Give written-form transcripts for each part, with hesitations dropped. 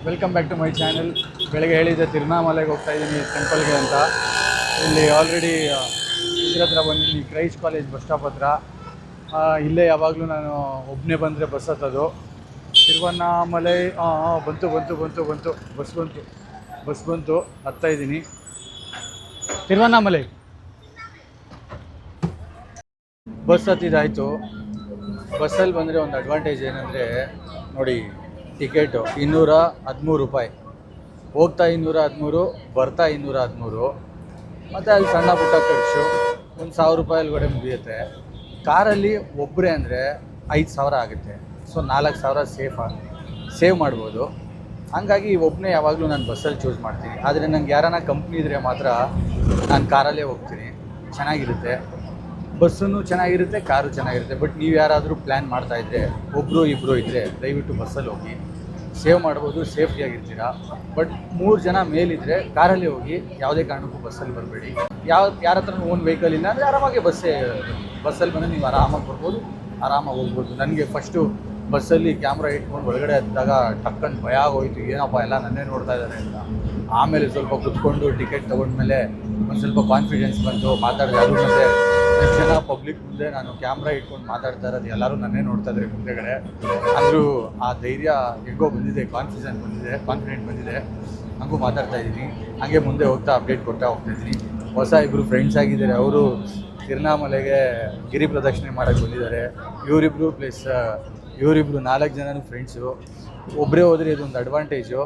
Welcome back to my channel. ಬೆಳಗ್ಗೆ ಹೇಳಿದ್ದೆ ತಿರುವಣ್ಣಾಮಲೆಗೆ ಹೋಗ್ತಾ ಇದ್ದೀನಿ ಟೆಂಪಲ್ಗೆ ಅಂತ. ಇಲ್ಲಿ ಆಲ್ರೆಡಿ ಇದ್ರ ಹತ್ರ ಬಂದಿದ್ದೀನಿ, ಕ್ರೈಸ್ಟ್ ಕಾಲೇಜ್ ಬಸ್ ಸ್ಟಾಪ್ ಹತ್ರ. ಇಲ್ಲೇ ಯಾವಾಗಲೂ ನಾನು ಒಬ್ಬನೇ ಬಂದರೆ ಬಸ್ ಹತ್ತೋದು. ತಿರುವಣ್ಣಾಮಲೈ ಬಂತು ಬಂತು ಬಂತು ಬಂತು ಬಸ್ ಬಂತು ಹತ್ತಾ ಇದ್ದೀನಿ. ತಿರುವಣ್ಣಾಮಲೈ ಬಸ್ ಹತ್ತಿದ್ದಾಯಿತು. ಬಸ್ಸಲ್ಲಿ ಬಂದರೆ ಒಂದು ಅಡ್ವಾಂಟೇಜ್ ಏನಂದರೆ ನೋಡಿ, ಟಿಕೆಟು 213 ರೂಪಾಯಿ, ಹೋಗ್ತಾ 213, ಬರ್ತಾ 213, ಮತ್ತು ಅಲ್ಲಿ ಸಣ್ಣ ಪುಟ್ಟ ಖರ್ಚು ಒಂದು 1000 ರೂಪಾಯಿ ಒಳಗಡೆ ಮುಗಿಯುತ್ತೆ. ಕಾರಲ್ಲಿ ಒಬ್ಬರೇ ಅಂದರೆ 5000 ಆಗುತ್ತೆ. ಸೊ 4000 ಸೇವ್ ಮಾಡ್ಬೋದು. ಹಾಗಾಗಿ ಒಬ್ಬನೇ ಯಾವಾಗಲೂ ನಾನು ಬಸ್ಸಲ್ಲಿ ಚೂಸ್ ಮಾಡ್ತೀನಿ. ಆದರೆ ನಂಗೆ ಯಾರನ್ನ ಕಂಪ್ನಿ ಇದ್ದರೆ ಮಾತ್ರ ನಾನು ಕಾರಲ್ಲೇ ಹೋಗ್ತೀನಿ, ಚೆನ್ನಾಗಿರುತ್ತೆ. ಬಸ್ಸೂ ಚೆನ್ನಾಗಿರುತ್ತೆ, ಕಾರು ಚೆನ್ನಾಗಿರುತ್ತೆ. ಬಟ್ ನೀವು ಯಾರಾದರೂ ಪ್ಲ್ಯಾನ್ ಮಾಡ್ತಾಯಿದ್ರೆ, ಒಬ್ಬರು ಇಬ್ಬರು ಇದ್ದರೆ ದಯವಿಟ್ಟು ಬಸ್ಸಲ್ಲಿ ಹೋಗಿ, ಸೇವ್ ಮಾಡ್ಬೋದು, ಸೇಫ್ಟಿಯಾಗಿರ್ತೀರ. ಬಟ್ 3 ಜನ ಮೇಲಿದ್ದರೆ ಕಾರಲ್ಲಿ ಹೋಗಿ, ಯಾವುದೇ ಕಾರಣಕ್ಕೂ ಬಸ್ಸಲ್ಲಿ ಬರಬೇಡಿ. ಯಾರ ಹತ್ರನೂ ಓನ್ ವೆಹಿಕಲ್ ಇಲ್ಲ ಅಂದರೆ ಆರಾಮಾಗಿ ಬಸ್ಸಲ್ಲಿ ಬಂದರೆ ನೀವು ಆರಾಮಾಗಿ ಬರ್ಬೋದು, ಆರಾಮಾಗಿ ಹೋಗ್ಬೋದು. ನನಗೆ ಫಸ್ಟು ಬಸ್ಸಲ್ಲಿ ಕ್ಯಾಮ್ರಾ ಇಟ್ಕೊಂಡು ಒಳಗಡೆ ಹತ್ತಿದಾಗ ಟಕ್ಕಂತ ಭಯ ಆಗೋಯ್ತು, ಏನಪ್ಪ ಎಲ್ಲ ನನ್ನೇ ನೋಡ್ತಾ ಇದ್ದಾರೆ ಅಂತ. ಆಮೇಲೆ ಸ್ವಲ್ಪ ಕುತ್ಕೊಂಡು ಟಿಕೆಟ್ ತೊಗೊಂಡ್ಮೇಲೆ ಒಂದು ಸ್ವಲ್ಪ ಕಾನ್ಫಿಡೆನ್ಸ್ ಬಂತು, ಮಾತಾಡಿದೆ. ಅದು ಮತ್ತು ಎಷ್ಟು ಜನ ಪಬ್ಲಿಕ್ ಮುಂದೆ ನಾನು ಕ್ಯಾಮ್ರಾ ಇಟ್ಕೊಂಡು ಮಾತಾಡ್ತಾ ಇರೋದು ಎಲ್ಲರೂ ನನ್ನೇ ನೋಡ್ತಾ ಇದ್ದಾರೆ ಮುಂದೆಗಡೆ. ಅಂದರೂ ಆ ಧೈರ್ಯ ಹೇಗೋ ಬಂದಿದೆ, ಕಾನ್ಫಿಡೆಂಟ್ ಬಂದಿದೆ, ಹಂಗೂ ಮಾತಾಡ್ತಾ ಇದ್ದೀನಿ. ಹಾಗೆ ಮುಂದೆ ಹೋಗ್ತಾ ಅಪ್ಡೇಟ್ ಕೊಡ್ತಾ ಹೋಗ್ತಾಯಿದ್ದೀನಿ. ಹೊಸ ಇಬ್ಬರು ಫ್ರೆಂಡ್ಸ್ ಆಗಿದ್ದಾರೆ, ಅವರು ತಿರುವಣ್ಣಾಮಲೆಗೆ ಗಿರಿ ಪ್ರದಕ್ಷಿಣೆ ಮಾಡೋಕ್ಕೆ ಬಂದಿದ್ದಾರೆ. ಇವರಿಬ್ರು 4 ಜನನೂ ಫ್ರೆಂಡ್ಸು. ಒಬ್ಬರೇ ಹೋದರೆ ಇದೊಂದು ಅಡ್ವಾಂಟೇಜು,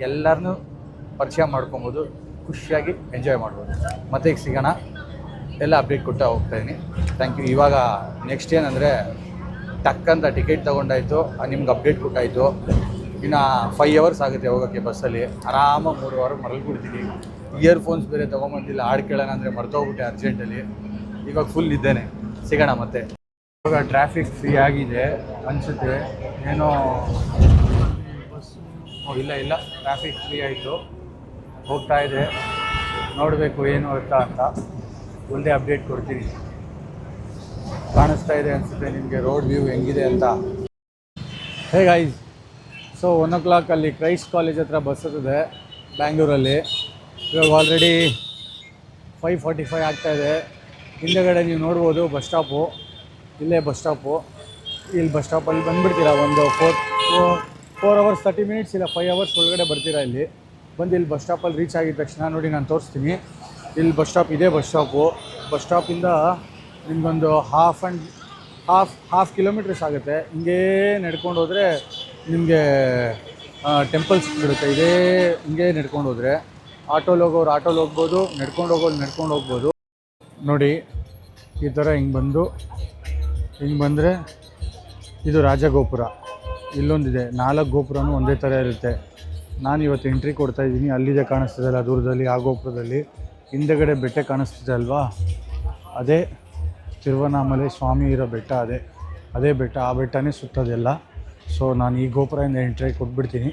ಎಲ್ಲರನ್ನೂ ಪರಿಚಯ ಮಾಡ್ಕೊಬೋದು, ಖುಷಿಯಾಗಿ ಎಂಜಾಯ್ ಮಾಡ್ಬೋದು. ಮತ್ತೆ ಈಗ ಸಿಗೋಣ, ಎಲ್ಲ ಅಪ್ಡೇಟ್ ಕೊಡ್ತಾ ಹೋಗ್ತಾಯಿದ್ದೀನಿ. Thank you. ಇವಾಗ ನೆಕ್ಸ್ಟ್ ಏನಂದರೆ, ಟಕ್ಕಂತ ಟಿಕೆಟ್ ತೊಗೊಂಡಾಯಿತು, ನಿಮ್ಗೆ ಅಪ್ಡೇಟ್ ಕೊಟ್ಟಾಯಿತು. ಇನ್ನು 5 ಅವರ್ಸ್ ಆಗುತ್ತೆ ಹೋಗೋಕ್ಕೆ ಬಸ್ಸಲ್ಲಿ. ಆರಾಮಾಗಿ 3 ಅವರ್ ಮರಳ್ಬಿಡ್ತೀನಿ. ಇಯರ್ಫೋನ್ಸ್ ಬೇರೆ ತೊಗೊಂಬಂದಿಲ್ಲ, ಹಾಡು ಕೇಳೋಣ ಅಂದರೆ ಮರ್ತೋಗ್ಬಿಟ್ಟೆ ಅರ್ಜೆಂಟಲ್ಲಿ. ಇವಾಗ ಫುಲ್ ಇದ್ದೇನೆ. ಸಿಗೋಣ ಮತ್ತೆ. ಇವಾಗ ಟ್ರಾಫಿಕ್ ಫ್ರೀ ಆಗಿದೆ ಅನಿಸುತ್ತೆ, ಏನೋ ಇಲ್ಲ ಟ್ರಾಫಿಕ್ ಫ್ರೀ ಆಯಿತು, ಹೋಗ್ತಾ ಇದೆ. ನೋಡಬೇಕು ಏನು ಅಂತ ಒಂದೇ ಅಪ್ಡೇಟ್ ಕೊಡ್ತೀನಿ. ಕಾಣಿಸ್ತಾ ಇದೆ ಅನಿಸುತ್ತೆ ನಿಮಗೆ ರೋಡ್ ವ್ಯೂ ಹೆಂಗಿದೆ ಅಂತ. ಹೇ ಗೈಸ್, ಸೊ 1 o'clock ಅಲ್ಲಿ ಕ್ರೈಸ್ಟ್ ಕಾಲೇಜ್ ಹತ್ರ ಬಸ್ ಹತ್ತಿದೆ ಬ್ಯಾಂಗ್ಳೂರಲ್ಲಿ. ಇವಾಗ ಆಲ್ರೆಡಿ 5:45 ಆಗ್ತಾಯಿದೆ. ಹಿಂದೆಗಡೆ ನೀವು ನೋಡ್ಬೋದು ಬಸ್ ಸ್ಟಾಪು, ಇಲ್ಲೇ ಬಸ್ ಸ್ಟಾಪು. ಇಲ್ಲಿ ಬಸ್ ಸ್ಟಾಪಲ್ಲಿ ಬಂದುಬಿಡ್ತೀರಾ, ಒಂದು 4 hours 30 minutes ಇಲ್ಲ 5 hours ಒಳಗಡೆ ಬರ್ತೀರಾ. ಇಲ್ಲಿ ಬಂದು ಇಲ್ಲಿ ಬಸ್ ಸ್ಟಾಪಲ್ಲಿ ರೀಚ್ ಆಗಿದ ತಕ್ಷಣ ನೋಡಿ ನಾನು ತೋರಿಸ್ತೀನಿ. ಇಲ್ಲಿ ಬಸ್ ಸ್ಟಾಪ್ ಇದೆ. ಬಸ್ ಸ್ಟಾಪಿಂದ ನಿಮಗೊಂದು ಹಾಫ್ ಕಿಲೋಮೀಟರ್ಸ್ ಆಗುತ್ತೆ. ಹಿಂಗೇ ನಡ್ಕೊಂಡು ಹೋದರೆ ನಿಮಗೆ ಟೆಂಪಲ್ ಸಿಕ್ಬಿಡುತ್ತೆ. ಹಿಂಗೇ ನಡ್ಕೊಂಡು ಹೋದರೆ ಆಟೋಲ್ಲಿ ಹೋಗೋರು ಆಟೋಲ್ಲಿ ಹೋಗ್ಬೋದು, ನಡ್ಕೊಂಡು ಹೋಗ್ಬೋದು. ನೋಡಿ ಈ ಥರ ಹಿಂಗೆ ಬಂದರೆ ಇದು ರಾಜಗೋಪುರ. ಇಲ್ಲೊಂದಿದೆ, 4 ಗೋಪುರನೂ ಒಂದೇ ಥರ ಇರುತ್ತೆ. ನಾನು ಇವತ್ತು ಎಂಟ್ರಿ ಕೊಡ್ತಾಯಿದ್ದೀನಿ. ಅಲ್ಲಿದೆ ಕಾಣಿಸ್ತಿದೆಯಲ್ಲ ದೂರದಲ್ಲಿ, ಆ ಗೋಪುರದಲ್ಲಿ. ಹಿಂದೆಗಡೆ ಬೆಟ್ಟ ಕಾಣಿಸ್ತಿದೆ ಅಲ್ವಾ, ಅದೇ ತಿರುವಣ್ಣಾಮಲೈ ಸ್ವಾಮಿ ಇರೋ ಬೆಟ್ಟ. ಅದೇ ಬೆಟ್ಟ, ಆ ಬೆಟ್ಟನೇ ಸುತ್ತೋದೆಲ್ಲ. ಸೊ ನಾನು ಈ ಗೋಪುರದಿಂದ ಎಂಟ್ರಿ ಕೊಟ್ಬಿಡ್ತೀನಿ.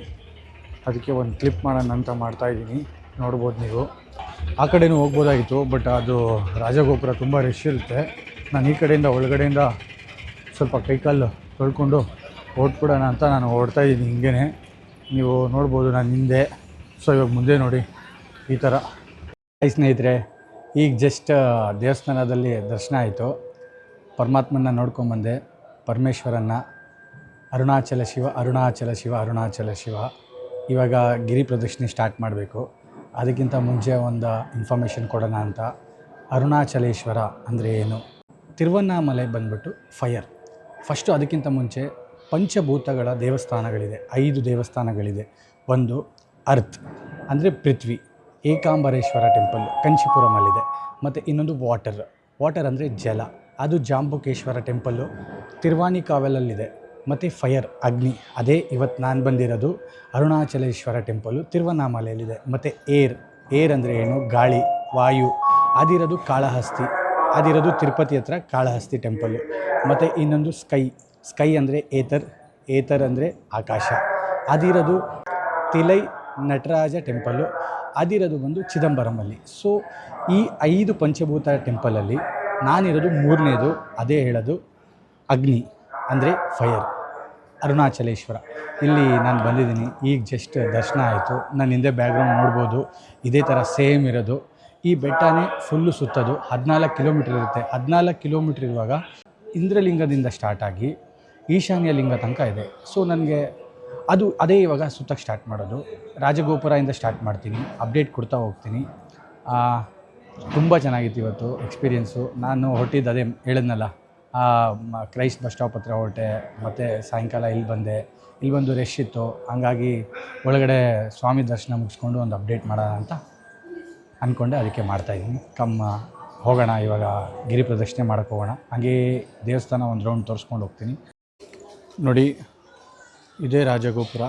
ಅದಕ್ಕೆ ಒಂದು ಕ್ಲಿಪ್ ಮಾಡೋಣ ಅಂತ ಮಾಡ್ತಾಯಿದ್ದೀನಿ. ನೋಡ್ಬೋದು ನೀವು. ಆ ಕಡೆನೂ ಹೋಗ್ಬೋದಾಗಿತ್ತು, ಬಟ್ ಅದು ರಾಜಗೋಪುರ ತುಂಬ ರಶ್ ಇರುತ್ತೆ. ನಾನು ಈ ಕಡೆಯಿಂದ ಒಳಗಡೆಯಿಂದ ಸ್ವಲ್ಪ ಕೈಕಾಲು ತೊಳ್ಕೊಂಡು ಓಡ್ಬಿಡೋಣ ಅಂತ ನಾನು ಓಡ್ತಾಯಿದ್ದೀನಿ. ಹಿಂಗೇ ನೀವು ನೋಡ್ಬೋದು ನಾನು ಹಿಂದೆ. ಸೊ ಇವಾಗ ಮುಂದೆ ನೋಡಿ ಈ ಥರ. ಸ್ನೇಹಿತರೆ, ಈಗ ಜಸ್ಟ್ ದೇವಸ್ಥಾನದಲ್ಲಿ ದರ್ಶನ ಆಯಿತು. ಪರಮಾತ್ಮನ ನೋಡ್ಕೊಂಬಂದೆ, ಪರಮೇಶ್ವರನ್ನ. ಅರುಣಾಚಲ ಶಿವ. ಇವಾಗ ಗಿರಿ ಪ್ರದಕ್ಷಿಣೆ ಸ್ಟಾರ್ಟ್ ಮಾಡಬೇಕು. ಅದಕ್ಕಿಂತ ಮುಂಚೆ ಒಂದು ಇನ್ಫಾರ್ಮೇಷನ್ ಕೊಡೋಣ ಅಂತ. ಅರುಣಾಚಲೇಶ್ವರ ಅಂದರೆ ಏನು? ತಿರುವಣ್ಣಾಮಲೈ ಬಂದ್ಬಿಟ್ಟು ಫಸ್ಟು ಅದಕ್ಕಿಂತ ಮುಂಚೆ ಪಂಚಭೂತಗಳ ದೇವಸ್ಥಾನಗಳಿದೆ, 5 ದೇವಸ್ಥಾನಗಳಿದೆ. ಒಂದು ಅರ್ತ್ ಅಂದರೆ ಪೃಥ್ವಿ, ಏಕಾಂಬರೇಶ್ವರ ಟೆಂಪಲ್ ಕಂಚಿಪುರಮಲ್ಲಿದೆ. ಮತ್ತು ಇನ್ನೊಂದು ವಾಟರ್ ಅಂದರೆ ಜಲ, ಅದು ಜಾಂಬುಕೇಶ್ವರ ಟೆಂಪಲ್ಲು ತಿರುವಾನಿಕಾವಲಲ್ಲಿದೆ. ಮತ್ತು ಅಗ್ನಿ, ಅದೇ ಇವತ್ತು ನಾನು ಬಂದಿರೋದು ಅರುಣಾಚಲೇಶ್ವರ ಟೆಂಪಲ್ಲು ತಿರುವಣ್ಣಾಮಲೆಯಲ್ಲಿದೆ. ಮತ್ತು ಏರ್ ಅಂದರೆ ಏನು? ಗಾಳಿ, ವಾಯು, ಅದಿರೋದು ಕಾಳಹಸ್ತಿ, ಅದಿರೋದು ತಿರುಪತಿ ಹತ್ರ ಕಾಳಹಸ್ತಿ ಟೆಂಪಲ್ಲು. ಮತ್ತು ಇನ್ನೊಂದು ಸ್ಕೈ ಅಂದರೆ ಏತರ್ ಅಂದರೆ ಆಕಾಶ, ಅದಿರೋದು ತಿಲೈ ನಟರಾಜ ಟೆಂಪಲ್ಲು, ಅದಿರೋದು ಬಂದು ಚಿದಂಬರಮಲ್ಲಿ. ಸೊ ಈ 5 ಪಂಚಭೂತ ಟೆಂಪಲಲ್ಲಿ ನಾನಿರೋದು 3ನೇದು, ಅದೇ ಹೇಳೋದು ಅಗ್ನಿ ಅಂದರೆ ಫೈರ್. ಅರುಣಾಚಲೇಶ್ವರ. ಇಲ್ಲಿ ನಾನು ಬಂದಿದ್ದೀನಿ, ಈಗ ಜಸ್ಟ್ ದರ್ಶನ ಆಯಿತು. ನಾನು ಹಿಂದೆ ಬ್ಯಾಕ್ಗ್ರೌಂಡ್ ನೋಡ್ಬೋದು, ಇದೇ ಥರ ಸೇಮ್ ಇರೋದು. ಈ ಬೆಟ್ಟನೇ ಫುಲ್ಲು ಸುತ್ತೋದು 14 ಕಿಲೋಮೀಟ್ರ್ ಇರುತ್ತೆ. 14 ಕಿಲೋಮೀಟ್ರ್ ಇರುವಾಗ ಇಂದ್ರಲಿಂಗದಿಂದ ಸ್ಟಾರ್ಟ್ ಆಗಿ ಈಶಾನ್ಯ ಲಿಂಗ ತನಕ ಇದೆ. ಸೊ ನನಗೆ ಅದೇ ಇವಾಗ ಸುತ್ತಕ್ಕೆ ಸ್ಟಾರ್ಟ್ ಮಾಡೋದು. ರಾಜಗೋಪುರದಿಂದ ಸ್ಟಾರ್ಟ್ ಮಾಡ್ತೀನಿ, ಅಪ್ಡೇಟ್ ಕೊಡ್ತಾ ಹೋಗ್ತೀನಿ. ತುಂಬ ಚೆನ್ನಾಗಿತ್ತು ಇವತ್ತು ಎಕ್ಸ್ಪೀರಿಯೆನ್ಸು. ನಾನು ಹೊರಟಿದ್ದು ಅದೇ ಹೇಳಿದ್ನಲ್ಲ, ಕ್ರೈಸ್ಟ್ ಬಸ್ ಸ್ಟಾಪ್ ಹತ್ರ ಹೊರಟೆ, ಮತ್ತು ಸಾಯಂಕಾಲ ಇಲ್ಲಿ ಬಂದು ರಶ್ ಇತ್ತು. ಹಂಗಾಗಿ ಒಳಗಡೆ ಸ್ವಾಮಿ ದರ್ಶನ ಮುಗಿಸ್ಕೊಂಡು ಒಂದು ಅಪ್ಡೇಟ್ ಮಾಡೋಣ ಅಂತ ಅಂದ್ಕೊಂಡೆ, ಅದಕ್ಕೆ ಮಾಡ್ತಾಯಿದ್ದೀನಿ. ಹೋಗೋಣ ಇವಾಗ, ಗಿರಿ ಪ್ರದಕ್ಷಿಣೆ ಮಾಡೋಕ್ಕೆ ಹೋಗೋಣ. ಹಾಗೇ ದೇವಸ್ಥಾನ ಒಂದು ರೌಂಡ್ ತೋರಿಸ್ಕೊಂಡು ಹೋಗ್ತೀನಿ. ನೋಡಿ, ಇದೇ ರಾಜಗೋಪುರ.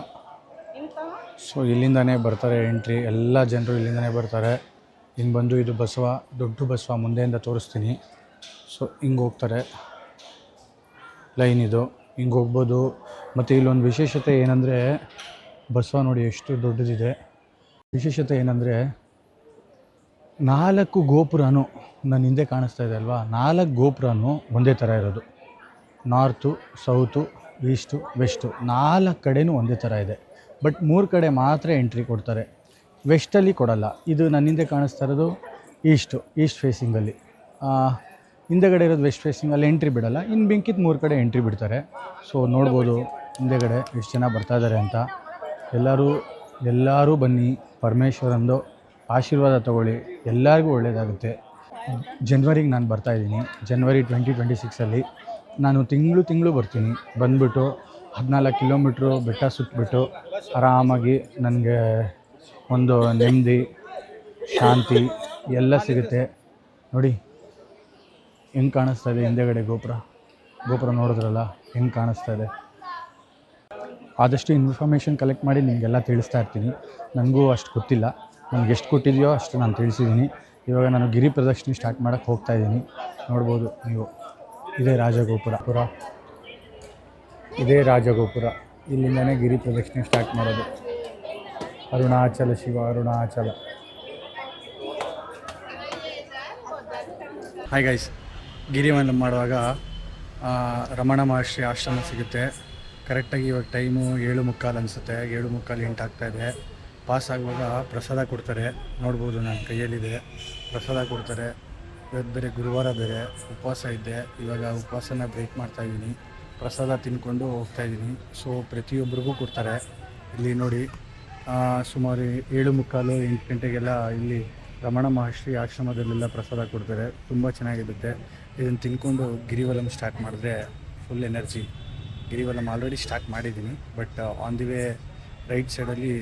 ಸೊ ಇಲ್ಲಿಂದನೇ ಬರ್ತಾರೆ ಎಂಟ್ರಿ, ಎಲ್ಲ ಜನರು ಇಲ್ಲಿಂದನೇ ಬರ್ತಾರೆ. ಹಿಂಗೆ ಬಂದು ಇದು ಬಸವ, ದೊಡ್ಡ ಬಸವ ಮುಂದೆಯಿಂದ ತೋರಿಸ್ತೀನಿ. ಸೊ ಹಿಂಗೆ ಹೋಗ್ತಾರೆ, ಲೈನ್ ಇದು, ಹಿಂಗೆ ಹೋಗ್ಬೋದು. ಮತ್ತು ಇಲ್ಲೊಂದು ವಿಶೇಷತೆ ಏನಂದರೆ, ಬಸವ ನೋಡಿ ಎಷ್ಟು ದೊಡ್ಡದಿದೆ. ವಿಶೇಷತೆ ಏನಂದರೆ 4 ಗೋಪುರನೂ ನನ್ನ ಹಿಂದೆ ಕಾಣಿಸ್ತಾ ಇದೆ ಅಲ್ವಾ, 4 ಗೋಪುರನೂ ಒಂದೇ ಥರ ಇರೋದು. ನಾರ್ತು, ಸೌತು, ಈಸ್ಟು, ವೆಸ್ಟು 4 ಕಡೆಯೂ ಒಂದೇ ಥರ ಇದೆ. ಬಟ್ 3 ಕಡೆ ಮಾತ್ರ ಎಂಟ್ರಿ ಕೊಡ್ತಾರೆ, ವೆಸ್ಟಲ್ಲಿ ಕೊಡಲ್ಲ. ಇದು ನನ್ನ ಹಿಂದೆ ಕಾಣಿಸ್ತಾ ಇರೋದು ಈಸ್ಟ್ ಫೇಸಿಂಗಲ್ಲಿ, ಹಿಂದೆಗಡೆ ಇರೋದು ವೆಸ್ಟ್ ಫೇಸಿಂಗಲ್ಲಿ ಎಂಟ್ರಿ ಬಿಡಲ್ಲ. ಇನ್ನು ಬೆಂಕಿತ್ 3 ಕಡೆ ಎಂಟ್ರಿ ಬಿಡ್ತಾರೆ. ಸೊ ನೋಡ್ಬೋದು ಹಿಂದೆಗಡೆ ಎಷ್ಟು ಜನ ಬರ್ತಾಯಿದ್ದಾರೆ ಅಂತ. ಎಲ್ಲರೂ ಬನ್ನಿ, ಪರಮೇಶ್ವರಂದು ಆಶೀರ್ವಾದ ತಗೊಳ್ಳಿ, ಎಲ್ಲರಿಗೂ ಒಳ್ಳೆಯದಾಗುತ್ತೆ. ಜನವರಿಗೆ ನಾನು ಬರ್ತಾಯಿದ್ದೀನಿ, ಜನವರಿ 2026 ನಾನು ತಿಂಗಳು ಬರ್ತೀನಿ. ಬಂದುಬಿಟ್ಟು 14 ಕಿಲೋಮೀಟ್ರು ಬೆಟ್ಟ ಸುತ್ತಬಿಟ್ಟು ಆರಾಮಾಗಿ ನನಗೆ ಒಂದು ನೆಮ್ಮದಿ, ಶಾಂತಿ ಎಲ್ಲ ಸಿಗುತ್ತೆ. ನೋಡಿ ಹೆಂಗೆ ಕಾಣಿಸ್ತಾ ಇದೆ ಹಿಂದೆಗಡೆ ಗೋಪುರ ನೋಡಿದ್ರಲ್ಲ ಹೆಂಗೆ ಕಾಣಿಸ್ತಾ ಇದೆ. ಆದಷ್ಟು ಇನ್ಫಾರ್ಮೇಷನ್ ಕಲೆಕ್ಟ್ ಮಾಡಿ ನಿಮಗೆಲ್ಲ ತಿಳಿಸ್ತಾ ಇರ್ತೀನಿ. ನನಗೂ ಅಷ್ಟು ಗೊತ್ತಿಲ್ಲ, ನನಗೆ ಎಷ್ಟು ಕೊಟ್ಟಿದೆಯೋ ಅಷ್ಟು ನಾನು ತಿಳಿಸಿದ್ದೀನಿ. ಇವಾಗ ನಾನು ಗಿರಿ ಪ್ರದಕ್ಷಿಣೆ ಸ್ಟಾರ್ಟ್ ಮಾಡೋಕ್ಕೆ ಹೋಗ್ತಾಯಿದ್ದೀನಿ. ನೋಡ್ಬೋದು ನೀವು, ಇದೇ ರಾಜಗೋಪುರ. ಇಲ್ಲಿಂದನೇ ಗಿರಿ ಪ್ರದಕ್ಷಿಣೆ ಸ್ಟಾರ್ಟ್ ಮಾಡೋದು. ಅರುಣಾಚಲ ಶಿವ, ಅರುಣಾಚಲ. ಹಾಯ್ ಗೈಸ್, ಗಿರಿವನ ಮಾಡುವಾಗ ರಮಣ ಮಹರ್ಷಿ ಆಶ್ರಮ ಸಿಗುತ್ತೆ. ಕರೆಕ್ಟಾಗಿ ಇವಾಗ ಟೈಮು 7:15 ಅನಿಸುತ್ತೆ, 7:15 8 ಆಗ್ತಾಯಿದೆ. ಪಾಸ್ ಆಗುವಾಗ ಪ್ರಸಾದ ಕೊಡ್ತಾರೆ, ನೋಡ್ಬೋದು ನನ್ನ ಕೈಯಲ್ಲಿದೆ. ಪ್ರಸಾದ ಕೊಡ್ತಾರೆ. ಇವತ್ತು ಬೇರೆ ಗುರುವಾರ, ಬೇರೆ ಉಪವಾಸ ಇದ್ದೆ. ಇವಾಗ ಉಪವಾಸನ ಬ್ರೇಕ್ ಮಾಡ್ತಾಯಿದ್ದೀನಿ, ಪ್ರಸಾದ ತಿಂದ್ಕೊಂಡು ಹೋಗ್ತಾಯಿದ್ದೀನಿ. ಸೊ ಪ್ರತಿಯೊಬ್ಬರಿಗೂ ಕೊಡ್ತಾರೆ. ಇಲ್ಲಿ ನೋಡಿ, ಸುಮಾರು 7:15 8 ಗಂಟೆಗೆಲ್ಲ ಇಲ್ಲಿ ರಮಣ ಮಹರ್ಷಿ ಆಶ್ರಮದಲ್ಲೆಲ್ಲ ಪ್ರಸಾದ ಕೊಡ್ತಾರೆ. ತುಂಬ ಚೆನ್ನಾಗಿರುತ್ತೆ. ಇದನ್ನು ತಿನ್ಕೊಂಡು ಗಿರಿವಲಂ ಸ್ಟಾರ್ಟ್ ಮಾಡಿದ್ರೆ ಫುಲ್ ಎನರ್ಜಿ. ಗಿರಿವಲಂ ಆಲ್ರೆಡಿ ಸ್ಟಾರ್ಟ್ ಮಾಡಿದ್ದೀನಿ, but on the way right ಸೈಡಲ್ಲಿ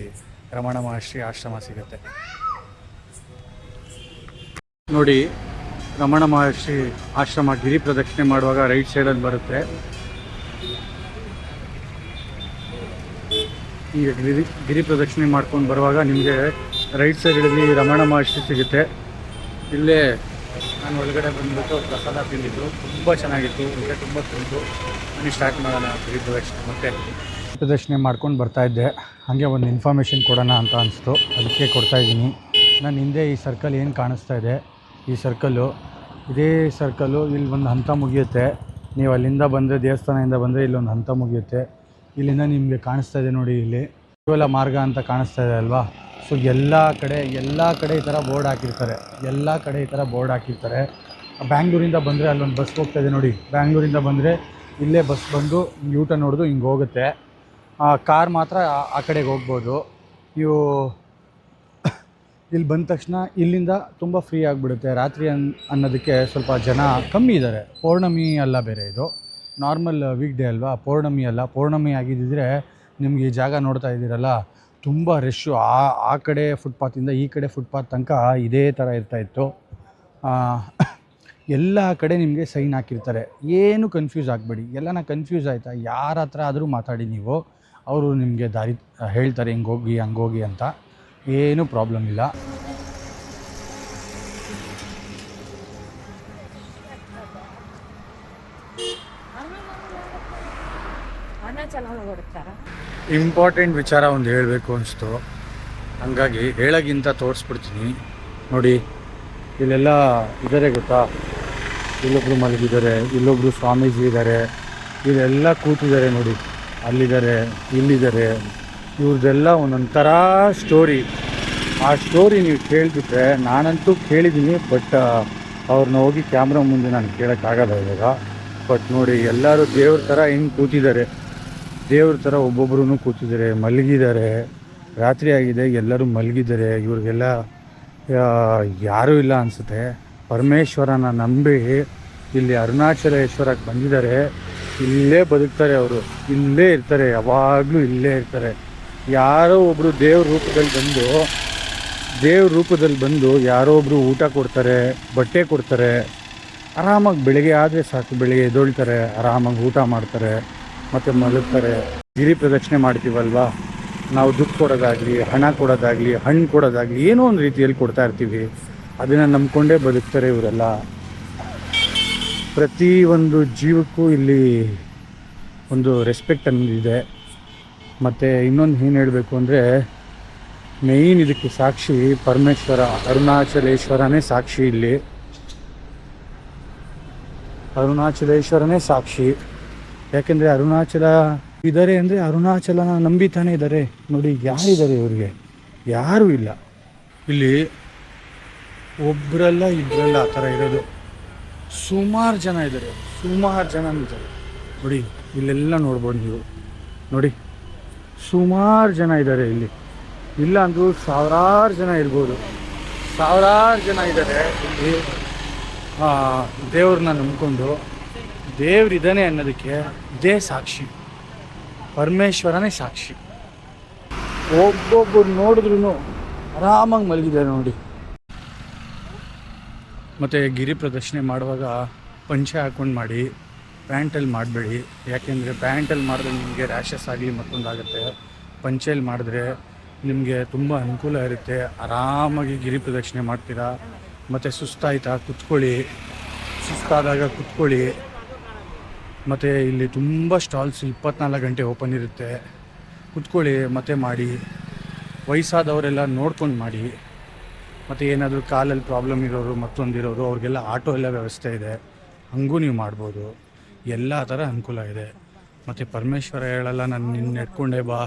ರಮಣ ಮಹರ್ಷಿ ಆಶ್ರಮ ಸಿಗುತ್ತೆ. ನೋಡಿ, ರಮಣ ಮಹರ್ಷಿ ಆಶ್ರಮ ಗಿರಿ ಪ್ರದಕ್ಷಿಣೆ ಮಾಡುವಾಗ ರೈಟ್ ಸೈಡಲ್ಲಿ ಬರುತ್ತೆ. ಈಗ ಗಿರಿ ಪ್ರದಕ್ಷಿಣೆ ಮಾಡ್ಕೊಂಡು ಬರುವಾಗ ನಿಮಗೆ ರೈಟ್ ಸೈಡಲ್ಲಿ ರಮಣ ಮಹರ್ಷಿ ಸಿಗುತ್ತೆ. ಇಲ್ಲೇ ನಾನು ಒಳಗಡೆ ಬಂದುಬಿಟ್ಟು ಪ್ರಸಾದ ತಿಂದಿದ್ದು ತುಂಬ ಚೆನ್ನಾಗಿತ್ತು. ಈಗ ತುಂಬ ತಿಂದು ನಾನು ಸ್ಟಾರ್ಟ್ ಮಾಡೋಣ ಗಿರಿ ಪ್ರದಕ್ಷಿಣೆ. ಮತ್ತು ಪ್ರದಕ್ಷಿಣೆ ಮಾಡ್ಕೊಂಡು ಬರ್ತಾಯಿದ್ದೆ, ಹಾಗೆ ಒಂದು ಇನ್ಫಾರ್ಮೇಷನ್ ಕೊಡೋಣ ಅಂತ ಅನಿಸ್ತು, ಅದಕ್ಕೆ ಕೊಡ್ತಾಯಿದ್ದೀನಿ. ನಾನು ಹಿಂದೆ ಈ ಸರ್ಕಲ್ ಏನು ಕಾಣಿಸ್ತಾ ಇದೆ, ಈ ಇದೇ ಸರ್ಕಲ್ಲು ಇಲ್ಲಿ ಒಂದು ಹಂತ ಮುಗಿಯುತ್ತೆ. ನೀವು ಅಲ್ಲಿಂದ ಬಂದರೆ, ದೇವಸ್ಥಾನದಿಂದ ಬಂದರೆ ಇಲ್ಲೊಂದು ಹಂತ ಮುಗಿಯುತ್ತೆ. ಇಲ್ಲಿಂದ ನಿಮಗೆ ಕಾಣಿಸ್ತಾ ಇದೆ ನೋಡಿ, ಇಲ್ಲಿ ಕೇವಲ ಮಾರ್ಗ ಅಂತ ಕಾಣಿಸ್ತಾ ಇದೆ ಅಲ್ವಾ. ಸೊ ಎಲ್ಲ ಕಡೆ ಈ ಥರ ಬೋರ್ಡ್ ಹಾಕಿರ್ತಾರೆ. ಬ್ಯಾಂಗ್ಳೂರಿಂದ ಬಂದರೆ ಅಲ್ಲೊಂದು ಬಸ್ ಹೋಗ್ತಾ ಇದೆ ನೋಡಿ. ಬ್ಯಾಂಗ್ಳೂರಿಂದ ಬಂದರೆ ಇಲ್ಲೇ ಬಸ್ ಬಂದು ಯೂಟರ್ನ್ ನೋಡಿದು ಹಿಂಗೆ ಹೋಗುತ್ತೆ. ಕಾರ್ ಮಾತ್ರ ಆ ಕಡೆಗೆ ಹೋಗ್ಬೋದು. ಇವು ಇಲ್ಲಿ ಬಂದ ತಕ್ಷಣ ಇಲ್ಲಿಂದ ತುಂಬ ಫ್ರೀ ಆಗಿಬಿಡುತ್ತೆ. ರಾತ್ರಿ ಅನ್ನೋದಕ್ಕೆ ಸ್ವಲ್ಪ ಜನ ಕಮ್ಮಿ ಇದ್ದಾರೆ. ಪೌರ್ಣಮಿ ಅಲ್ಲ, ಬೇರೆ ಇದು ನಾರ್ಮಲ್ ವೀಕ್ ಡೇ ಅಲ್ವಾ, ಪೌರ್ಣಮಿ ಅಲ್ಲ. ಪೌರ್ಣಮಿ ಆಗಿದ್ದಿದ್ರೆ ನಿಮ್ಗೆ ಈ ಜಾಗ ನೋಡ್ತಾ ಇದ್ದೀರಲ್ಲ, ತುಂಬ ರಶ್ಶು. ಆ ಕಡೆ ಫುಟ್ಪಾತಿಂದ ಈ ಕಡೆ ಫುಟ್ಪಾತ್ ತನಕ ಇದೇ ಥರ ಇರ್ತಾಯಿತ್ತು. ಎಲ್ಲ ಕಡೆ ನಿಮಗೆ ಸೈನ್ ಹಾಕಿರ್ತಾರೆ. ಏನು ಕನ್ಫ್ಯೂಸ್ ಆಗಬೇಡಿ. ಎಲ್ಲನ ಕನ್ಫ್ಯೂಸ್ ಆಯಿತಾ, ಯಾರ ಹತ್ರ ಆದರೂ ಮಾತಾಡಿ ನೀವು, ಅವರು ನಿಮಗೆ ದಾರಿ ಹೇಳ್ತಾರೆ, ಹಿಂಗೋಗಿ ಹಂಗೋಗಿ ಅಂತ. ಏನೂ ಪ್ರಾಬ್ಲಮ್ ಇಲ್ಲ. ಇಂಪಾರ್ಟೆಂಟ್ ವಿಚಾರ ಒಂದು ಹೇಳಬೇಕು ಅನಿಸ್ತು, ಹಂಗಾಗಿ ಹೇಳೋಕ್ಕಿಂತ ತೋರಿಸ್ಬಿಡ್ತೀನಿ. ನೋಡಿ, ಇಲ್ಲೆಲ್ಲ ಇದ್ದಾರೆ ಗೊತ್ತಾ, ಇಲ್ಲೊಬ್ರು ಮಲಗಿದ್ದಾರೆ, ಇಲ್ಲೊಬ್ರು ಸ್ವಾಮೀಜಿ ಇದ್ದಾರೆ, ಇಲ್ಲೆಲ್ಲ ಕೂತಿದ್ದಾರೆ ನೋಡಿ. ಅಲ್ಲಿದ್ದಾರೆ, ಇಲ್ಲಿದ್ದಾರೆ. ಇವ್ರದ್ದೆಲ್ಲ ಒಂದೊಂದು ಥರ ಸ್ಟೋರಿ. ಆ ಸ್ಟೋರಿ ನೀವು ಕೇಳಿಬಿಟ್ರೆ, ನಾನಂತೂ ಕೇಳಿದ್ದೀನಿ, ಬಟ್ ಅವ್ರನ್ನ ಹೋಗಿ ಕ್ಯಾಮ್ರಾ ಮುಂದೆ ನಾನು ಕೇಳೋಕ್ಕಾಗಲ್ಲ ಇವಾಗ. ಬಟ್ ನೋಡಿ, ಎಲ್ಲರೂ ದೇವ್ರ ಥರ ಹೆಂಗೆ ಕೂತಿದ್ದಾರೆ, ದೇವ್ರ ಥರ ಒಬ್ಬೊಬ್ರು ಕೂತಿದ್ದಾರೆ, ಮಲಗಿದ್ದಾರೆ. ರಾತ್ರಿ ಆಗಿದೆ, ಎಲ್ಲರೂ ಮಲಗಿದ್ದಾರೆ. ಇವ್ರಿಗೆಲ್ಲ ಯಾರೂ ಇಲ್ಲ ಅನಿಸುತ್ತೆ. ಪರಮೇಶ್ವರನ ನಂಬಿ ಇಲ್ಲಿ ಅರುಣಾಚಲೇಶ್ವರಕ್ಕೆ ಬಂದಿದ್ದಾರೆ. ಇಲ್ಲೇ ಬದುಕ್ತಾರೆ ಅವರು, ಇಲ್ಲೇ ಇರ್ತಾರೆ, ಯಾವಾಗಲೂ ಇಲ್ಲೇ ಇರ್ತಾರೆ. ಯಾರೋ ಒಬ್ಬರು ದೇವ್ರ ರೂಪದಲ್ಲಿ ಬಂದು ಯಾರೋ ಒಬ್ಬರು ಊಟ ಕೊಡ್ತಾರೆ, ಬಟ್ಟೆ ಕೊಡ್ತಾರೆ. ಆರಾಮಾಗಿ ಬೆಳಿಗ್ಗೆ ಆದರೆ ಸಾಕು, ಬೆಳಿಗ್ಗೆ ಎದ್ದೊಳ್ತಾರೆ, ಆರಾಮಾಗಿ ಊಟ ಮಾಡ್ತಾರೆ, ಮತ್ತು ಮಲಗ್ತಾರೆ. ಗಿರಿ ಪ್ರದಕ್ಷಿಣೆ ಮಾಡ್ತೀವಲ್ವ, ನಾವು ದುಡ್ಡು ಕೊಡೋದಾಗಲಿ, ಹಣ ಕೊಡೋದಾಗಲಿ, ಹಣ್ಣು ಕೊಡೋದಾಗಲಿ, ಏನೋ ಒಂದು ರೀತಿಯಲ್ಲಿ ಕೊಡ್ತಾ ಇರ್ತೀವಿ. ಅದನ್ನು ನಂಬ್ಕೊಂಡೇ ಬದುಕ್ತಾರೆ ಇವರೆಲ್ಲ. ಪ್ರತಿ ಒಂದು ಜೀವಕ್ಕೂ ಇಲ್ಲಿ ಒಂದು ರೆಸ್ಪೆಕ್ಟ್ ಅನ್ನೋದಿದೆ. ಮತ್ತು ಇನ್ನೊಂದು ಏನು ಹೇಳಬೇಕು ಅಂದರೆ, ಮೇಯ್ನ್ ಇದಕ್ಕೆ ಸಾಕ್ಷಿ ಪರಮೇಶ್ವರ, ಅರುಣಾಚಲೇಶ್ವರನೇ ಸಾಕ್ಷಿ. ಇಲ್ಲಿ ಅರುಣಾಚಲೇಶ್ವರನೇ ಸಾಕ್ಷಿ. ಯಾಕೆಂದರೆ ಅರುಣಾಚಲ ಇದ್ದಾರೆ ಅಂದರೆ ಅರುಣಾಚಲನ ನಂಬಿತಾನೇ ಇದ್ದಾರೆ. ನೋಡಿ, ಯಾರಿದ್ದಾರೆ ಇವ್ರಿಗೆ? ಯಾರೂ ಇಲ್ಲ. ಇಲ್ಲಿ ಒಬ್ಬರಲ್ಲ ಇಬ್ಬರಲ್ಲ ಆ ಥರ ಇರೋದು, ಸುಮಾರು ಜನ ಇದ್ದಾರೆ, ಸುಮಾರು ಜನ ಇದ್ದಾರೆ. ನೋಡಿ, ಇಲ್ಲೆಲ್ಲ ನೋಡ್ಬೋದು ನೀವು. ನೋಡಿ, ಸುಮಾರು ಜನ ಇದ್ದಾರೆ ಇಲ್ಲಿ. ಇಲ್ಲ ಅಂದರೂ ಸಾವಿರಾರು ಜನ ಇರ್ಬೋದು, ಸಾವಿರಾರು ಜನ ಇದ್ದಾರೆ ಇಲ್ಲಿ. ದೇವ್ರನ್ನ ನಂಬ್ಕೊಂಡು, ದೇವ್ರಿದ್ದಾನೆ ಅನ್ನೋದಕ್ಕೆ ಇದೇ ಸಾಕ್ಷಿ, ಪರಮೇಶ್ವರನೇ ಸಾಕ್ಷಿ. ಒಬ್ಬೊಬ್ಬರು ನೋಡಿದ್ರು ಆರಾಮಾಗಿ ಮಲಗಿದ್ದಾರೆ ನೋಡಿ. ಮತ್ತು ಗಿರಿ ಪ್ರದಕ್ಷಿಣೆ ಮಾಡುವಾಗ ಪಂಚೆ ಹಾಕ್ಕೊಂಡು ಮಾಡಿ, ಪ್ಯಾಂಟಲ್ಲಿ ಮಾಡಬೇಡಿ. ಯಾಕೆಂದರೆ ಪ್ಯಾಂಟಲ್ಲಿ ಮಾಡಿದ್ರೆ ನಿಮಗೆ ರ್ಯಾಷಸ್ ಆಗಲಿ ಮತ್ತೊಂದಾಗುತ್ತೆ. ಪಂಚೆಯಲ್ಲಿ ಮಾಡಿದ್ರೆ ನಿಮಗೆ ತುಂಬ ಅನುಕೂಲ ಇರುತ್ತೆ. ಆರಾಮಾಗಿ ಗಿರಿ ಪ್ರದಕ್ಷಿಣೆ ಮಾಡ್ತೀರಾ. ಮತ್ತು ಸುಸ್ತಾಯ್ತಾ ಕುತ್ಕೊಳ್ಳಿ, ಸುಸ್ತಾದಾಗ ಕುತ್ಕೊಳ್ಳಿ. ಮತ್ತು ಇಲ್ಲಿ ತುಂಬ ಸ್ಟಾಲ್ಸ್ 24 ಗಂಟೆ ಓಪನ್ ಇರುತ್ತೆ. ಕುತ್ಕೊಳ್ಳಿ ಮತ್ತು ಮಾಡಿ. ವಯಸ್ಸಾದವರೆಲ್ಲ ನೋಡ್ಕೊಂಡು ಮಾಡಿ. ಮತ್ತು ಏನಾದರೂ ಕಾಲಲ್ಲಿ ಪ್ರಾಬ್ಲಮ್ ಇರೋರು, ಮತ್ತೊಂದಿರೋರು, ಅವ್ರಿಗೆಲ್ಲ ಆಟೋ ಎಲ್ಲ ವ್ಯವಸ್ಥೆ ಇದೆ, ಹಂಗೂ ನೀವು ಮಾಡ್ಬೋದು. ಎಲ್ಲ ಥರ ಅನುಕೂಲ ಇದೆ. ಮತ್ತು ಪರಮೇಶ್ವರ ಹೇಳಲ್ಲ, ನಾನು ನಿನ್ನ ನೆಡ್ಕೊಂಡೆ ಬಾ,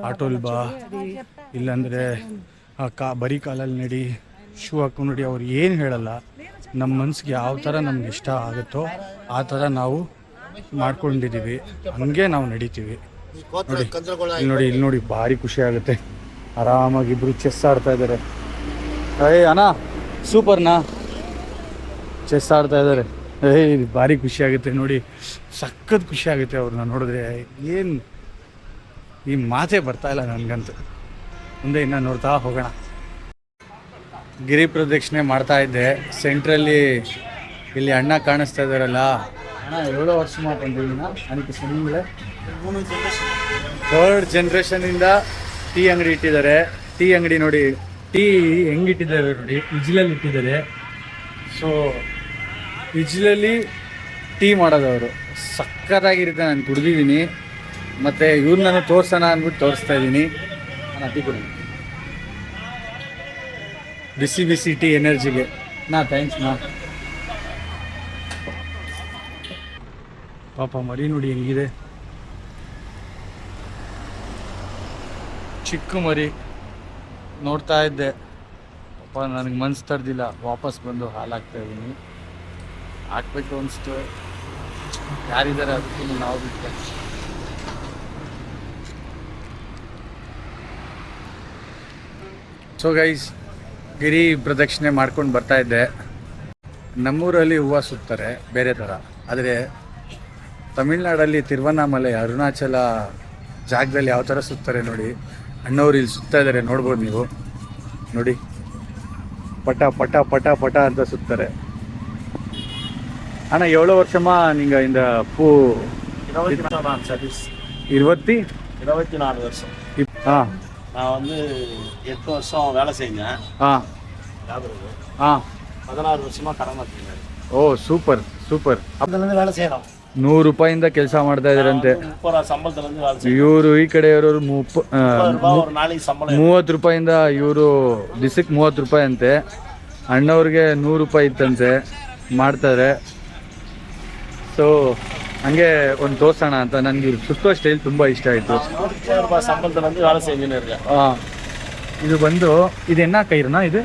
ಆಟೋಲಿ ಬಾ, ಇಲ್ಲಾಂದರೆ ಬರೀ ಕಾಲಲ್ಲಿ ನಡಿ, ಶೂ ಹಾಕೊಂಡು ನಡಿ, ಅವ್ರು ಏನು ಹೇಳಲ್ಲ. ನಮ್ಮ ಮನ್ಸಿಗೆ ಯಾವ ಥರ ನಮ್ಗೆ ಇಷ್ಟ ಆಗುತ್ತೋ ಆ ಥರ ನಾವು ಮಾಡ್ಕೊಂಡಿದ್ದೀವಿ, ಹಂಗೆ ನಾವು ನಡೀತೀವಿ. ನೋಡಿ, ಇಲ್ಲಿ ನೋಡಿ, ಭಾರಿ ಖುಷಿ ಆಗುತ್ತೆ. ಆರಾಮಾಗಿ ಇಬ್ಬರು ಚೆಸ್ ಆಡ್ತಾ ಇದ್ದಾರೆ. ಅಣ್ಣ ಸೂಪರ್ನಾ, ಚೆಸ್ ಆಡ್ತಾ ಇದ್ದಾರೆ. ಭಾರಿ ಖುಷಿ ಆಗುತ್ತೆ ನೋಡಿ, ಸಖತ್ ಖುಷಿ ಆಗುತ್ತೆ ಅವ್ರನ್ನ ನೋಡಿದ್ರೆ. ಏನು ಈ ಮಾತೇ ಬರ್ತಾಯಿಲ್ಲ ನನಗಂತೂ. ಮುಂದೆ ಇನ್ನೂ ನೋಡ್ತಾ ಹೋಗೋಣ. ಗಿರಿ ಪ್ರದಕ್ಷಿಣೆ ಮಾಡ್ತಾ ಇದ್ದೆ ಸೆಂಟ್ರಲ್ಲಿ. ಇಲ್ಲಿ ಅಣ್ಣ ಕಾಣಿಸ್ತಾ ಇದ್ದಾರಲ್ಲ, ಅಣ್ಣ 7 ವರ್ಷ ಬಂದಿದ್ದೀನ ಅದಕ್ಕೆ ಸುಮ್ಮನೆ 3rd ಜನರೇಷನಿಂದ ಟೀ ಅಂಗಡಿ ಇಟ್ಟಿದ್ದಾರೆ. ಟೀ ಅಂಗಡಿ ನೋಡಿ, ಟೀ ಹೆಂಗಿಟ್ಟಿದ್ದಾರೆ ನೋಡಿ, ಇಜ್ಲಲ್ಲಿ ಇಟ್ಟಿದ್ದಾರೆ. ಸೊ ಇಜ್ಲಲ್ಲಿ ಟೀ ಮಾಡೋದವರು ಸಕ್ಕತ್ತಾಗಿರುತ್ತೆ. ನಾನು ಕುಡಿದಿದ್ದೀನಿ. ಮತ್ತು ಇವ್ರು ನಾನು ತೋರ್ಸೋಣ ಅಂದ್ಬಿಟ್ಟು ತೋರಿಸ್ತಾ ಇದ್ದೀನಿ. ನಾನು ಟೀ ಕುಡಿ, ಬಿಸಿ ಬಿಸಿ ಟೀ ಎನರ್ಜಿಗೆ. ಥ್ಯಾಂಕ್ಸ್ ನಾ. ಪಾಪ ಮರಿ ನೋಡಿ ಹೆಂಗಿದೆ, ಚಿಕ್ಕ ಮರಿ ನೋಡ್ತಾ ಇದ್ದೆ. ಪಾಪ ನನಗೆ ಮನ್ಸು ತರ್ದಿಲ್ಲ, ವಾಪಸ್ ಬಂದು ಹಾಲು ಹಾಕ್ತಾ ಇದ್ದೀನಿ. ಹಾಕ್ಬೇಕು ಅನಿಸ್ತು. ಯಾರಿದ್ದಾರೆ ಅದಕ್ಕೂ ನಾವು ಬಿಟ್ಟೆ. ಸೊ ಗೈಸ್, ಗಿರಿ ಪ್ರದಕ್ಷಿಣೆ ಮಾಡ್ಕೊಂಡು ಬರ್ತಾ ಇದ್ದೆ. ನಮ್ಮೂರಲ್ಲಿ ಹೂವು ಸುತ್ತಾರೆ ಬೇರೆ ಥರ, ಆದರೆ ತಮಿಳ್ನಾಡಲ್ಲಿ ತಿರುವಣ್ಣಾಮಲೈ, ಅರುಣಾಚಲ ಜಾಗದಲ್ಲಿ ಯಾವ ಥರ ಸುತ್ತಾರೆ ನೋಡಿ. ಅಣ್ಣವ್ರು ಇಲ್ಲಿ ಸುತ್ತಾ ಇದ್ದಾರೆ, ನೋಡ್ಬೋದು ನೀವು. ನೋಡಿ, ಪಟ ಪಟ ಪಟ ಪಟ ಅಂತ ಸುತ್ತಾರೆ. ಅಣ್ಣ 7 வருஷமா நீங்கள் இந்த பூ 24 வருஷம். ஆ, நான் வந்து 8 வருஷம் வேலை செஞ்சேன். ஆ ஆ 16 வருஷமா கடன் வச்சிருக்கேன். ಓ ಸೂಪರ್ ಸೂಪರ್. அதுலேருந்து வேலை செய்யறோம். 100 ರೂಪಾಯಿಂದ ಕೆಲಸ ಮಾಡ್ತಾ ಇದ್ರಂತೆ 30 ரூபா சம்பளத்துலேருந்து வேலை செய்யறோம். ಇವರು ಈ ಕಡೆ ಇರೋರು ஒரு நாளைக்கு சம்பளம் 30 ರೂಪಾಯಿಂದ, ಇವರು ದಿಸಕ್ಕೆ 30 ರೂಪಾಯಿ ಅಂತೆ. ಅಣ್ಣವ್ರಿಗೆ 100 ರೂಪಾಯಿ ಇತ್ತಂತೆ, ಮಾಡ್ತಾರೆ. ಸೊ ಹಂಗೆ ಒಂದು ತೋರ್ಸೋಣ ಅಂತ. ನನಗೆ ಸುತ್ತೋ ಸ್ಟೈಲ್ ತುಂಬ ಇಷ್ಟ ಆಯಿತು. சம்பளத்தில் வந்து வேலை செஞ்சுன்னு இருக்கேன். இது வந்து இது என்ன கயிறுனா இது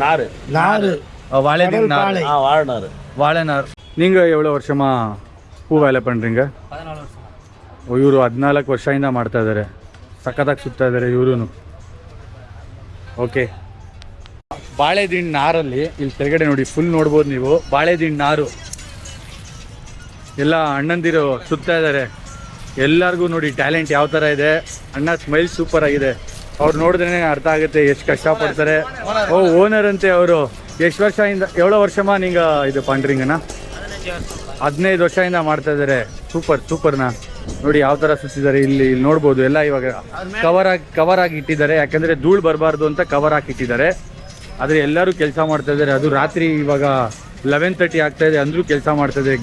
நாறு வாழை நார். வாழை நாறு. வாழை நார். நீங்கள் எவ்வளோ வருஷமா ಹೂ ವೇಲೆ பண்ணுறீங்க? 14 ವರ್ಷ. ಇವರು 14 ವರ್ಷದಿಂದ ಮಾಡ್ತಾ ಇದ್ದಾರೆ. ಸಖತ್ತಾಗಿ ಸುತ್ತಾ ಇದ್ದಾರೆ ಇವರು. ಓಕೆ, ಬಾಳೆದಿಂಡು ನಾರಲ್ಲಿ ಇಲ್ಲಿ ಕೆಳಗಡೆ ನೋಡಿ ಫುಲ್ ನೋಡ್ಬೋದು ನೀವು. ಬಾಳೆದಿಂಡು ನಾರು ಎಲ್ಲ ಅಣ್ಣಂದಿರು ಸುತ್ತಾ ಇದ್ದಾರೆ. ಎಲ್ಲರಿಗೂ ನೋಡಿ ಟ್ಯಾಲೆಂಟ್ ಯಾವ ಥರ ಇದೆ. ಅಣ್ಣ ಸ್ಮೈಲ್ ಸೂಪರ್ ಆಗಿದೆ. ಅವ್ರು ನೋಡಿದ್ರೇ ಅರ್ಥ ಆಗುತ್ತೆ ಎಷ್ಟು ಕಷ್ಟಪಡ್ತಾರೆ. ಓನರ್ ಅಂತೆ ಅವರು. ಎಷ್ಟು ವರ್ಷದಿಂದ ಎವಳೋ ವರ್ಷಮಾ ನಿಂಗೆ ಇದು ಪಂಡ್ರಿಂಗನ? 15 ವರ್ಷದಿಂದ ಮಾಡ್ತಾ ಇದ್ದಾರೆ. ಸೂಪರ್ನ ನೋಡಿ ಯಾವ ಥರ ಸುತ್ತಿದ್ದಾರೆ. ಇಲ್ಲಿ ನೋಡ್ಬೋದು ಎಲ್ಲ ಇವಾಗ ಕವರ್ ಆಗಿ ಇಟ್ಟಿದ್ದಾರೆ. ಯಾಕಂದರೆ ಧೂಳು ಬರಬಾರ್ದು ಅಂತ ಕವರ್ ಹಾಕಿ ಇಟ್ಟಿದ್ದಾರೆ. ಆದರೆ ಎಲ್ಲರೂ ಕೆಲಸ ಮಾಡ್ತಾ ಇದ್ದಾರೆ. ಅದು ರಾತ್ರಿ ಇವಾಗ 11:30 ಆಗ್ತಾ ಇದೆ ಅಂದರೂ ಕೆಲಸ ಮಾಡ್ತಾ ಇದ್ದಾರೆ.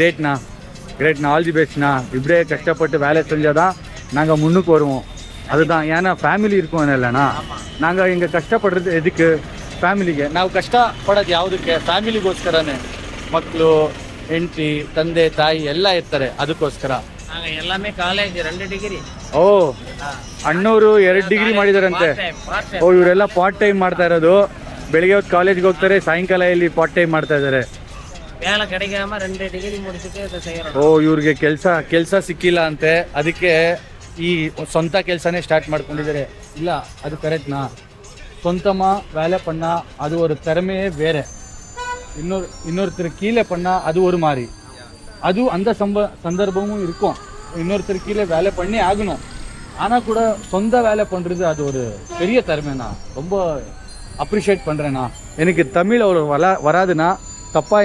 ಗ್ರೇಟ್ನಾ ஆல் தி பெஸ்ட்ண்ணா. இப்படியே கஷ்டப்பட்டு வேலை செஞ்சாதான் நாங்கள் முன்னுக்கு வருவோம். அதுதான். ஏன்னா ஃபேமிಲಿ இருக்கோம்லண்ணா. நாங்கள் இங்கே ಕಷ್ಟಪಡ್றது ಎದಕ್ಕೆ? ಫ್ಯಾಮಿಲಿಗೆ. ನಾವು ಕಷ್ಟಪಡೋದು ಯಾವುದಕ್ಕೆ? ಫ್ಯಾಮಿಲಿಗೋಸ್ಕರನೇ. ಮಕ್ಕಳು, ಹೆಂಡತಿ, ತಂದೆ, ತಾಯಿ ಎಲ್ಲ ಇರ್ತಾರೆ. ಅದಕ್ಕೋಸ್ಕರ. எல்லாமே காலேஜ் 2 டிகிரி. ಓ, ಅಣ್ಣವರು 2 ಡಿಗ್ರಿ ಮಾಡಿದಾರಂತೆ. ಓ, ಇವರೆಲ್ಲ ಪಾರ್ಟ್ ಟೈಮ್ ಮಾಡ್ತಾ ಇರೋದು. ಬೆಳಿಗ್ಗೆ ಹೊತ್ತು ಕಾಲೇಜ್ಗೆ ಹೋಗ್ತಾರೆ, ಸಾಯಂಕಾಲ ಇಲ್ಲಿ ಪಾರ್ಟ್ ಟೈಮ್ ಮಾಡ್ತಾ ಇದ್ದಾರೆ. வேலை கிடைக்காம 2 டிகிரி முடிச்சுட்டு இதை செய்யறோம். ಓ, ಇವ್ರಿಗೆ ಕೆಲಸ ಸಿಕ್ಕಿಲ್ಲ ಅಂತೆ. ಅದಕ್ಕೆ ಈ ಸ್ವಂತ ಕೆಲಸನೇ ಸ್ಟಾರ್ಟ್ ಮಾಡ್ಕೊಂಡಿದ್ದಾರೆ. ಇಲ್ಲ, ಅದು ಕರೆಕ್ಟ್ನಾ? சொந்தமா வேலை பண்ணா அது ஒரு திறமையே வேற. இன்னொருத்தர் கீழே பண்ணா அது ஒரு மாதிரி. அது அந்த சந்தர்ப்பமும் இருக்கும். இன்னொருத்தர் கீழே வேலை பண்ணி ஆகணும். ஆனால் கூட சொந்த வேலை பண்ணுறது அது ஒரு பெரிய திறமைண்ணா. ரொம்ப அப்ரிஷியேட் பண்ணுறேண்ணா. எனக்கு தமிழ் அவ்வளோ வராதுண்ணா. தப்பாக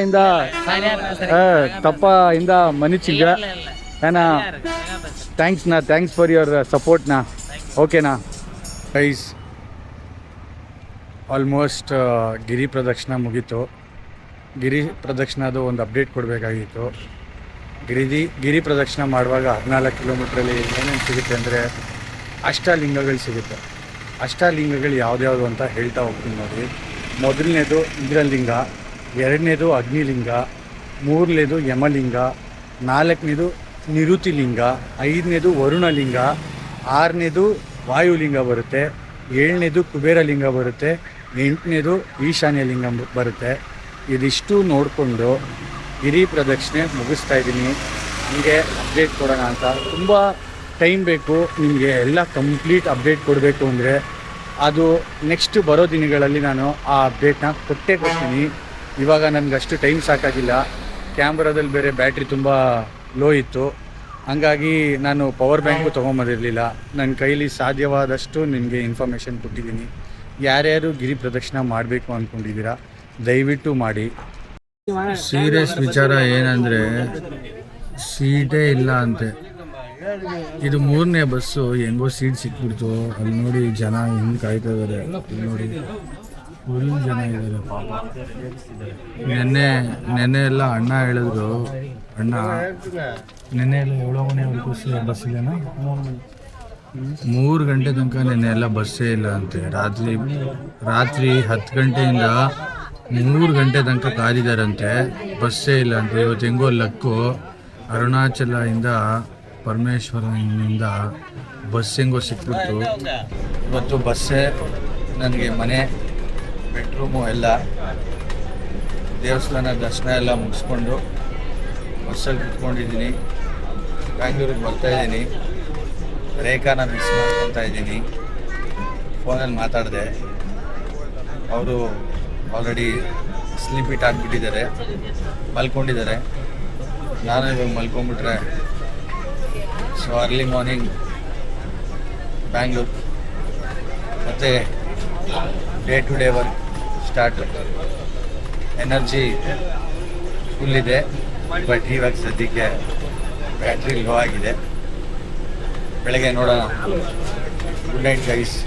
மன்னிச்சுங்க. ஏன்னா ಥ್ಯಾಂಕ್ಸ್ನಾ. ಥ್ಯಾಂಕ್ಸ್ ಫಾರ್ ಯುವರ್ ಸಪೋರ್ಟ್ನಾ. ಓಕೆನಾ ಗೈಸ್, ಆಲ್ಮೋಸ್ಟ್ ಗಿರಿ ಪ್ರದಕ್ಷಿಣೆ ಮುಗೀತು. ಗಿರಿ ಪ್ರದಕ್ಷಿಣದು ಒಂದು ಅಪ್ಡೇಟ್ ಕೊಡಬೇಕಾಗಿತ್ತು. ಗಿರಿ ಪ್ರದಕ್ಷಿಣೆ ಮಾಡುವಾಗ 14 ಕಿಲೋಮೀಟ್ರಲ್ಲಿ ಏನೇನು ಸಿಗುತ್ತೆ ಅಂದರೆ ಅಷ್ಟಲಿಂಗಗಳು ಸಿಗುತ್ತೆ. ಅಷ್ಟಲಿಂಗಗಳು ಯಾವ್ದ್ಯಾವುದು ಅಂತ ಹೇಳ್ತಾ ಹೋಗ್ತೀನಿ ನೋಡಿ. ಮೊದಲನೇದು ಇಂದ್ರಲಿಂಗ, 2ನೇದು ಅಗ್ನಿಲಿಂಗ, 3ನೇದು ಯಮಲಿಂಗ, 4ನೇದು ನಿರುತಿಲಿಂಗ, 5ನೇದು ವರುಣಲಿಂಗ, 6ನೇದು ವಾಯುಲಿಂಗ ಬರುತ್ತೆ, 7ನೇದು ಕುಬೇರಲಿಂಗ ಬರುತ್ತೆ, 8ನೇದು ಈಶಾನ್ಯ ಲಿಂಗ ಬರುತ್ತೆ. ಇದಿಷ್ಟು ನೋಡಿಕೊಂಡು ಗಿರಿ ಪ್ರದಕ್ಷಿಣೆ ಮುಗಿಸ್ತಾ ಇದ್ದೀನಿ. ನಿಮಗೆ ಅಪ್ಡೇಟ್ ಕೊಡೋಣ ಅಂತ. ತುಂಬ ಟೈಮ್ ಬೇಕು ನಿಮಗೆ ಎಲ್ಲ ಕಂಪ್ಲೀಟ್ ಅಪ್ಡೇಟ್ ಕೊಡಬೇಕು ಅಂದರೆ. ಅದು ನೆಕ್ಸ್ಟ್ ಬರೋ ದಿನಗಳಲ್ಲಿ ನಾನು ಆ ಅಪ್ಡೇಟ್ನ ಕೊಡ್ತೀನಿ. ಇವಾಗ ನನಗಷ್ಟು ಟೈಮ್ ಸಾಕಾಗಿಲ್ಲ. ಕ್ಯಾಮ್ರಾದಲ್ಲಿ ಬೇರೆ ಬ್ಯಾಟ್ರಿ ತುಂಬ ಲೋ ಇತ್ತು. ಹಾಗಾಗಿ ನಾನು ಪವರ್ ಬ್ಯಾಂಕು ತೊಗೊಂಬಂದಿರಲಿಲ್ಲ. ನನ್ನ ಕೈಲಿ ಸಾಧ್ಯವಾದಷ್ಟು ನಿಮಗೆ ಇನ್ಫಾರ್ಮೇಷನ್ ಕೊಟ್ಟಿದ್ದೀನಿ. ಯಾರ್ಯಾರು ಗಿರಿ ಪ್ರದಕ್ಷಿಣೆ ಮಾಡಬೇಕು ಅಂದ್ಕೊಂಡಿದ್ದೀರಾ ದಯವಿಟ್ಟು ಮಾಡಿ. ಸೀರಿಯಸ್ ವಿಚಾರ ಏನಂದರೆ ಸೀಟೇ ಇಲ್ಲ ಅಂತೆ. ಇದು 3ನೇ ಬಸ್ಸು. ಹೆಂಗೋ ಸೀಟ್ ಸಿಕ್ಬಿಡ್ತು. ಅಲ್ಲಿ ನೋಡಿ ಜನ ಹೆಂಗೆ ಕಾಯ್ತಾ ಇದ್ದಾರೆ. ನೋಡಿ ಫುಲ್ ಜನ ಇದ್ದಾರೆ ಪಾಪ. ನೆನ್ನೆ ಎಲ್ಲ ಅಣ್ಣ ಹೇಳಿದ್ರು. ನೆನ್ನೆ ಎಲ್ಲ 7 ಮನೆವರೆಗೂ ಬಸ್ ಇಲ್ಲೇನಾ? 3 ಗಂಟೆ ತನಕ ನೆನ್ನೆ ಎಲ್ಲ ಬಸ್ಸೇ ಇಲ್ಲ ಅಂತೆ. ರಾತ್ರಿ 10 ಗಂಟೆಯಿಂದ 3 ಗಂಟೆ ತನಕ ಕಾದಿದ್ದಾರಂತೆ. ಬಸ್ಸೇ ಇಲ್ಲ ಅಂತೆ. ಇವತ್ತು ಹೆಂಗೋ ಲಕ್ಕು ಅರುಣಾಚಲದಿಂದ ಪರಮೇಶ್ವರನಿಂದ ಬಸ್ ಹೆಂಗೋ ಸಿಕ್ಬಿಡ್ತು. ಇವತ್ತು ಬಸ್ಸೇ ನನಗೆ ಮನೆ, ಬೆಡ್ರೂಮು ಎಲ್ಲ ದೇವಸ್ಥಾನ ದರ್ಶನ ಎಲ್ಲ ಮುಗಿಸ್ಕೊಂಡು ಬಸ್ಸಲ್ಲಿ ಕುತ್ಕೊಂಡಿದ್ದೀನಿ. ಬ್ಯಾಂಗ್ಳೂರಿಗೆ ಬರ್ತಾಯಿದ್ದೀನಿ. ರೇಖಾನ ಮಿಸ್ ಮಾಡ್ಕೊತಾ ಇದ್ದೀನಿ. ಫೋನಲ್ಲಿ ಮಾತಾಡಿದೆ. ಅವರು ಆಲ್ರೆಡಿ ಸ್ಲೀಪಿಟ್ ಆಗಿಬಿಟ್ಟಿದ್ದಾರೆ, ಮಲ್ಕೊಂಡಿದ್ದಾರೆ. ನಾನು ಇವಾಗ ಮಲ್ಕೊಂಡ್ಬಿಟ್ರೆ ಸೊ ಅರ್ಲಿ ಮಾರ್ನಿಂಗ್ ಬ್ಯಾಂಗ್ಳೂರ್ ಮತ್ತು day to day work start. Energy full ಇದೆ. ಬಟ್ ಇವಾಗ ಸದ್ಯಕ್ಕೆ ಬ್ಯಾಟ್ರಿ ಲೋ ಆಗಿದೆ. ಬೆಳಗ್ಗೆ ನೋಡೋಣ. Good night guys.